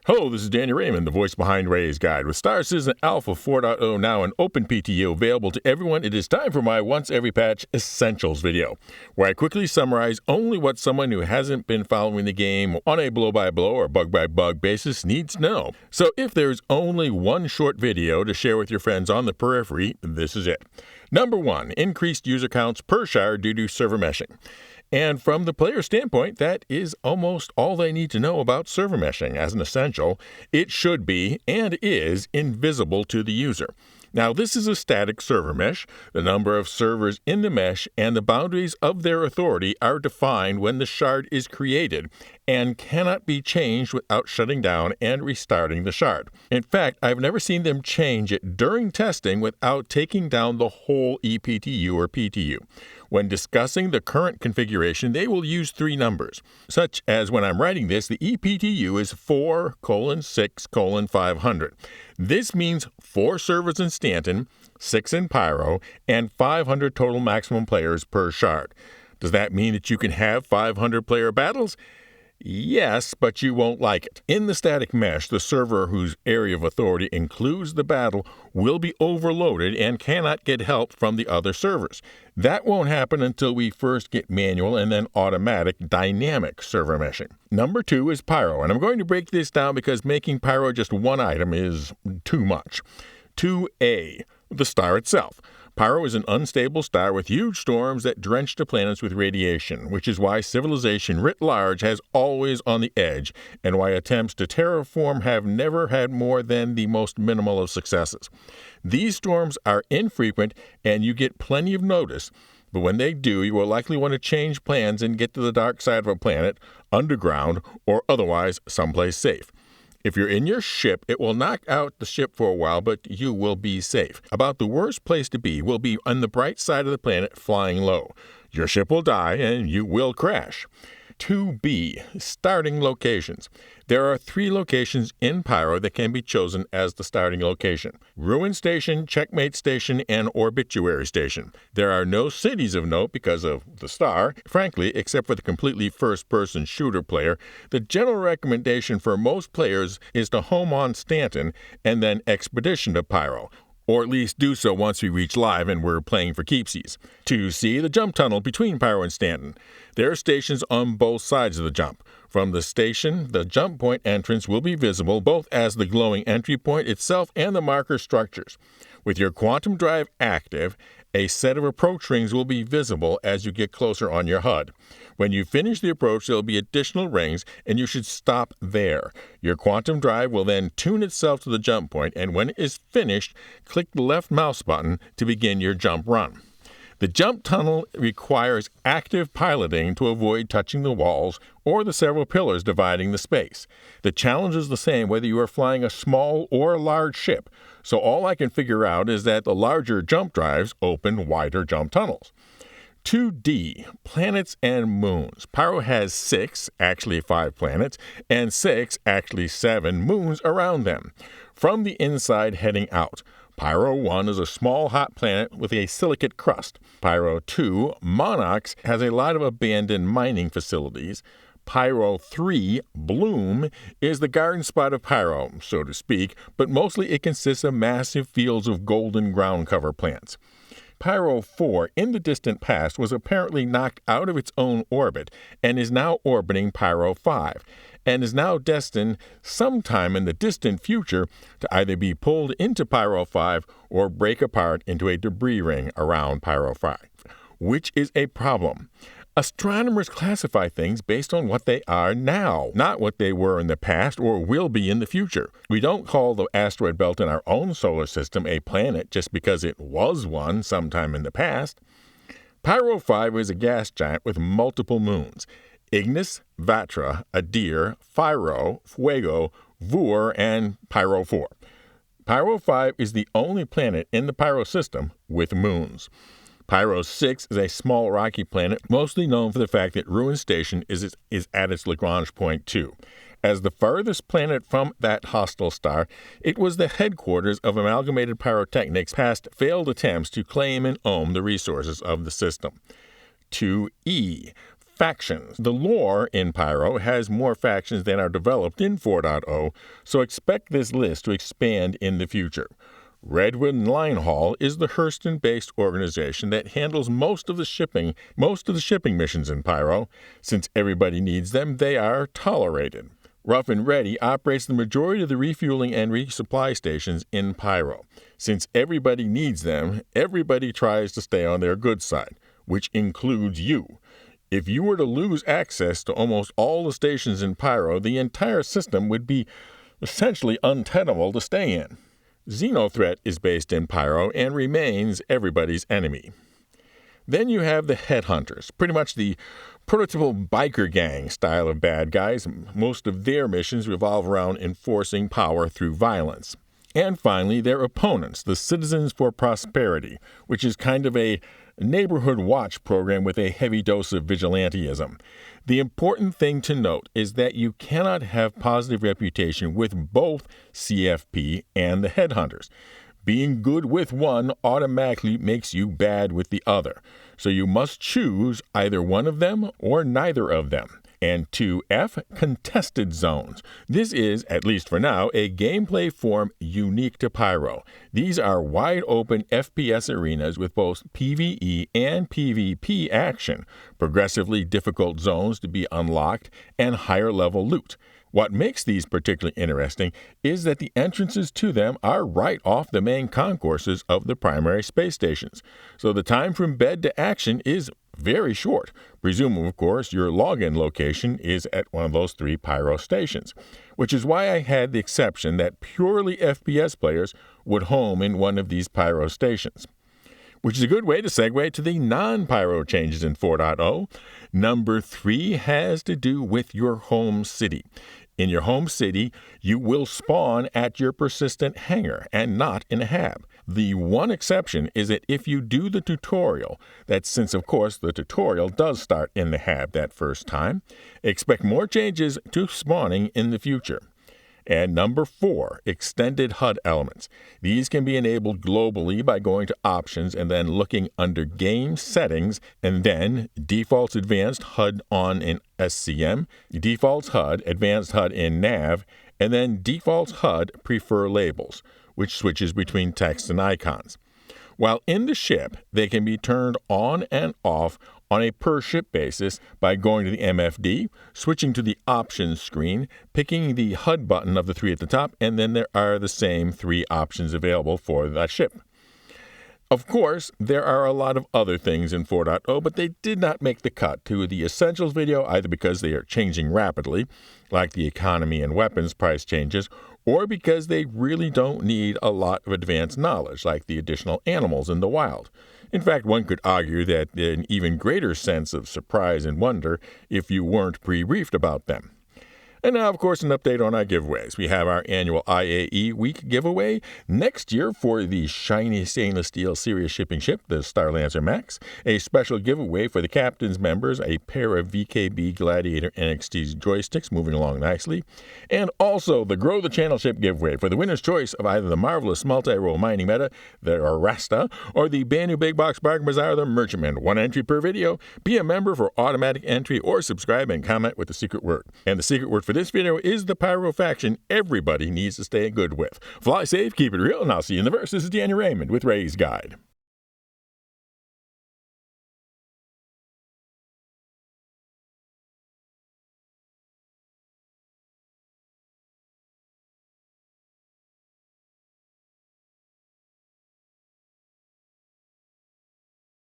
Hello, this is Danny Raymond, the voice behind Ray's Guide. With Star Citizen Alpha 4.0 now and OpenPTU available to everyone, it is time for my Once Every Patch Essentials video, where I quickly summarize only what someone who hasn't been following the game on a blow-by-blow or bug-by-bug basis needs to know. So if there's only one short video to share with your friends on the periphery, this is it. Number 1, increased user counts per shard due to server meshing. And from the player standpoint, that is almost all they need to know about server meshing. As an essential, it should be, and is, invisible to the user. Now, this is a static server mesh. The number of servers in the mesh and the boundaries of their authority are defined when the shard is created and cannot be changed without shutting down and restarting the shard. In fact, I've never seen them change it during testing without taking down the whole ePTU or PTU. When discussing the current configuration, they will use 3 numbers, such as when I'm writing this, the ePTU is 4:6:500. This means 4 servers in Stanton, 6 in Pyro, and 500 total maximum players per shard. Does that mean that you can have 500 player battles? Yes, but you won't like it. In the static mesh, the server whose area of authority includes the battle will be overloaded and cannot get help from the other servers. That won't happen until we first get manual and then automatic dynamic server meshing. Number 2 is Pyro, and I'm going to break this down because making Pyro just one item is too much. 2A, the star itself. Pyro is an unstable star with huge storms that drench the planets with radiation, which is why civilization writ large has always on the edge, and why attempts to terraform have never had more than the most minimal of successes. These storms are infrequent, and you get plenty of notice, but when they do, you will likely want to change plans and get to the dark side of a planet, underground, or otherwise someplace safe. If you're in your ship, it will knock out the ship for a while, but you will be safe. About the worst place to be will be on the bright side of the planet flying low. Your ship will die and you will crash. 2B, starting locations. There are 3 locations in Pyro that can be chosen as the starting location: Ruin Station, Checkmate Station, and Obituary Station. There are no cities of note because of the star. Frankly, except for the completely first-person shooter player, the general recommendation for most players is to home on Stanton and then expedition to Pyro, or at least do so once we reach live and we're playing for keepsies. 2C, the jump tunnel between Pyro and Stanton. There are stations on both sides of the jump. From the station, the jump point entrance will be visible both as the glowing entry point itself and the marker structures. With your quantum drive active, a set of approach rings will be visible as you get closer on your HUD. When you finish the approach, there will be additional rings, and you should stop there. Your quantum drive will then tune itself to the jump point, and when it is finished, click the left mouse button to begin your jump run. The jump tunnel requires active piloting to avoid touching the walls or the several pillars dividing the space. The challenge is the same whether you are flying a small or large ship, so all I can figure out is that the larger jump drives open wider jump tunnels. 2D, planets and moons. Pyro has 6, actually 5 planets, and 6, actually 7 moons around them. From the inside heading out, Pyro 1 is a small hot planet with a silicate crust. Pyro 2, Monarchs, has a lot of abandoned mining facilities. Pyro 3, Bloom, is the garden spot of Pyro, so to speak, but mostly it consists of massive fields of golden ground cover plants. Pyro 4, in the distant past, was apparently knocked out of its own orbit and is now orbiting Pyro 5, and is now destined sometime in the distant future to either be pulled into Pyro 5 or break apart into a debris ring around Pyro 5, which is a problem. Astronomers classify things based on what they are now, not what they were in the past or will be in the future. We don't call the asteroid belt in our own solar system a planet just because it was one sometime in the past. Pyro 5 is a gas giant with multiple moons: Ignis, Vatra, Adir, Pyro, Fuego, Vur, and Pyro 4. Pyro 5 is the only planet in the Pyro system with moons. Pyro 6 is a small rocky planet, mostly known for the fact that Ruin Station is at its Lagrange point too. As the farthest planet from that hostile star, it was the headquarters of Amalgamated Pyrotechnics' past failed attempts to claim and own the resources of the system. 2E. factions. The lore in Pyro has more factions than are developed in 4.0, so expect this list to expand in the future. Redwood and Linehaul is the Hurston-based organization that handles most of the shipping missions in Pyro. Since everybody needs them, they are tolerated. Rough and Ready operates the majority of the refueling and resupply stations in Pyro. Since everybody needs them, everybody tries to stay on their good side, which includes you. If you were to lose access to almost all the stations in Pyro, the entire system would be essentially untenable to stay in. Xenothreat is based in Pyro and remains everybody's enemy. Then you have the Headhunters, pretty much the prototypical biker gang style of bad guys. Most of their missions revolve around enforcing power through violence. And finally, their opponents, the Citizens for Prosperity, which is kind of a neighborhood watch program with a heavy dose of vigilantism. The important thing to note is that you cannot have positive reputation with both CFP and the Headhunters. Being good with one automatically makes you bad with the other, so you must choose either one of them or neither of them. And 2F, contested zones. This is, at least for now, a gameplay form unique to Pyro. These are wide-open FPS arenas with both PvE and PvP action, progressively difficult zones to be unlocked, and higher-level loot. What makes these particularly interesting is that the entrances to them are right off the main concourses of the primary space stations, so the time from bed to action is very short, presuming, of course, your login location is at one of those 3 Pyro stations, which is why I had the exception that purely FPS players would home in one of these Pyro stations. Which is a good way to segue to the non-Pyro changes in 4.0. Number 3 has to do with your home city. In your home city, you will spawn at your persistent hangar and not in a hab. The one exception is that if you do the tutorial, since of course the tutorial does start in the hab that first time, expect more changes to spawning in the future. And number 4, extended HUD elements. These can be enabled globally by going to Options and then looking under Game Settings, and then Defaults Advanced HUD on in SCM, Defaults HUD, Advanced HUD in Nav, and then Defaults HUD Prefer Labels, which switches between text and icons. While in the ship, they can be turned on and off on a per-ship basis by going to the MFD, switching to the Options screen, picking the HUD button of the 3 at the top, and then there are the same 3 options available for that ship. Of course, there are a lot of other things in 4.0, but they did not make the cut to the Essentials video either because they are changing rapidly, like the economy and weapons price changes, or because they really don't need a lot of advanced knowledge, like the additional animals in the wild. In fact, one could argue that an even greater sense of surprise and wonder if you weren't pre-briefed about them. And now, of course, an update on our giveaways. We have our annual IAE Week giveaway next year for the shiny stainless steel serious shipping ship, the Starlancer Max, a special giveaway for the captain's members, a pair of VKB Gladiator NXT joysticks moving along nicely, and also the Grow the Channel ship giveaway for the winner's choice of either the marvelous multi-role mining meta, the Arasta, or the brand new big box bargain bazaar, the Merchantman. 1 entry per video. Be a member for automatic entry or subscribe and comment with the secret word. And the secret word for this video is the Pyro faction everybody needs to stay good with. Fly safe, keep it real, and I'll see you in the verse. This is Daniel Raymond with Ray's Guide.